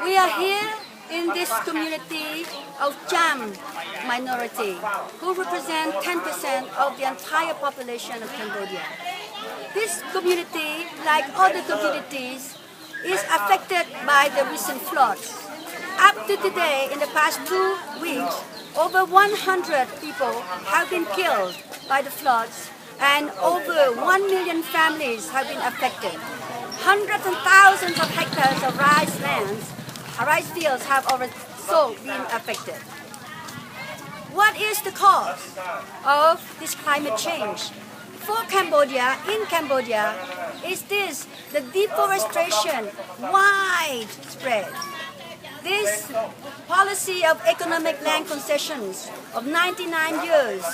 We are here in this community of Cham minority, who represent 10% of the entire population of Cambodia. This community, like other communities, is affected by the recent floods. Up to today, in the past 2 weeks, over 100 people have been killed by the floods, and over 1 million families have been affected. Hundreds and thousands of hectares of rice fields have also been affected. What is the cause of this climate change? For Cambodia, in Cambodia, is this the deforestation widespread? This policy of economic land concessions of 99 years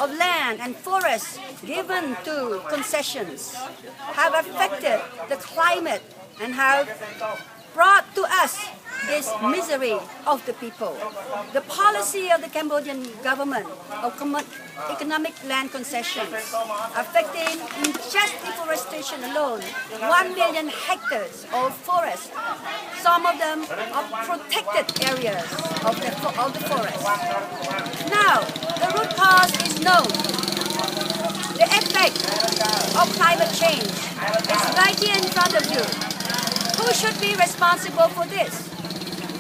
of land and forests given to concessions have affected the climate and have brought to us this misery of the people. The policy of the Cambodian government of economic land concessions affecting in just deforestation alone 1 million hectares of forest. Some of them are protected areas of the forest. Now, the root cause is known. The effect of climate change is right here in front of you. Who should be responsible for this?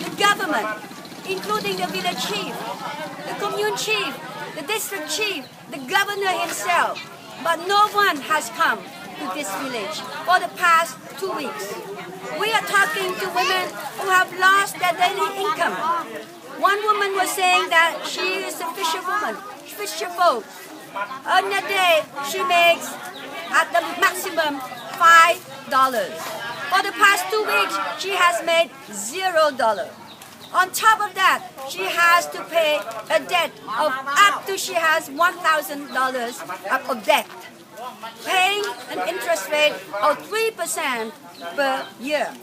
The government, including the village chief, the commune chief, the district chief, the governor himself. But no one has come to this village for the past 2 weeks. We are talking to women who have lost their daily income. One woman was saying that she is a fisherwoman, fisherfolk. On a day, she makes at the maximum $5. For the past 2 weeks, she has made $0. On top of that, she has to pay a debt of up to she has $1,000 of debt, paying an interest rate of 3% per year.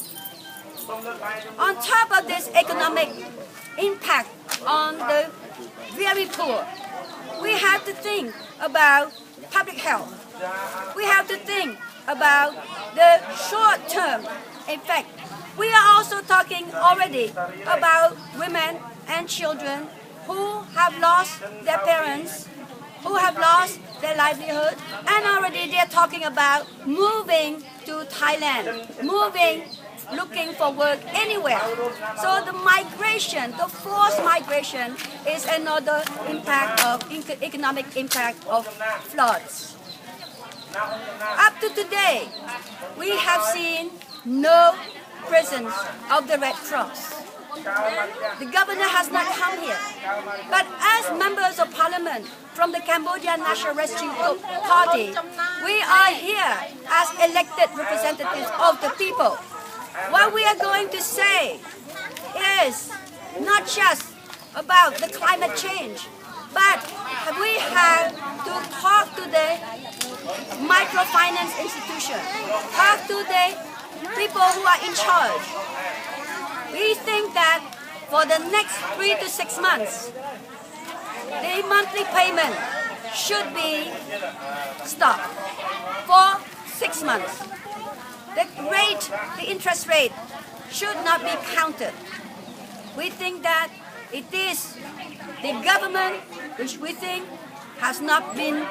On top of this economic impact on the very poor, we have to think about public health. We have to think about the short-term effect. We are also talking already about women and children who have lost their parents, who have lost their livelihood, and already they're talking about moving to Thailand, looking for work anywhere. So the migration, the forced migration, is another impact of economic impact of floods. Up to today, we have seen no presence of the Red Cross. The governor has not come here. But as members of parliament from the Cambodian National Rescue Party, we are here as elected representatives of the people. What we are going to say is not just about the climate change, but we have to talk to the microfinance institution, talk to the people who are in charge. We think that for the next 3 to 6 months, the monthly payment should be stopped for 6 months. The interest rate should not be counted. We think that it is the government which we think has not been,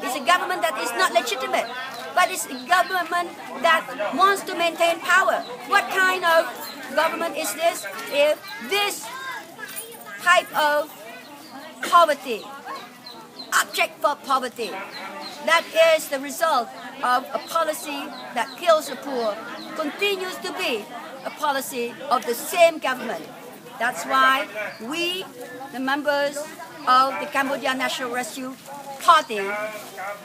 is a government that is not legitimate, but it's a government that wants to maintain power. What kind of government is this? If this type of poverty, abject for poverty, that is the result of a policy that kills the poor, continues to be a policy of the same government. That's why we, the members of the Cambodian National Rescue Party,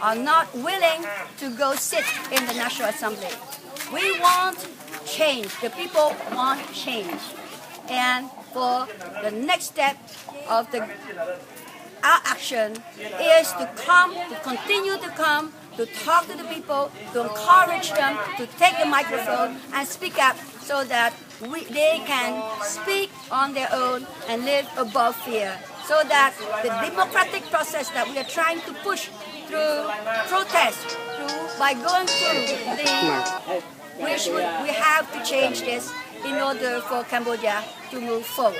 are not willing to go sit in the National Assembly. We want change. The people want change. And for the next step of our action is to continue to come, to talk to the people, to encourage them to take the microphone and speak up so that they can speak on their own and live above fear. So that the democratic process that we are trying to push through protest, by going through we have to change this, in order for Cambodia to move forward.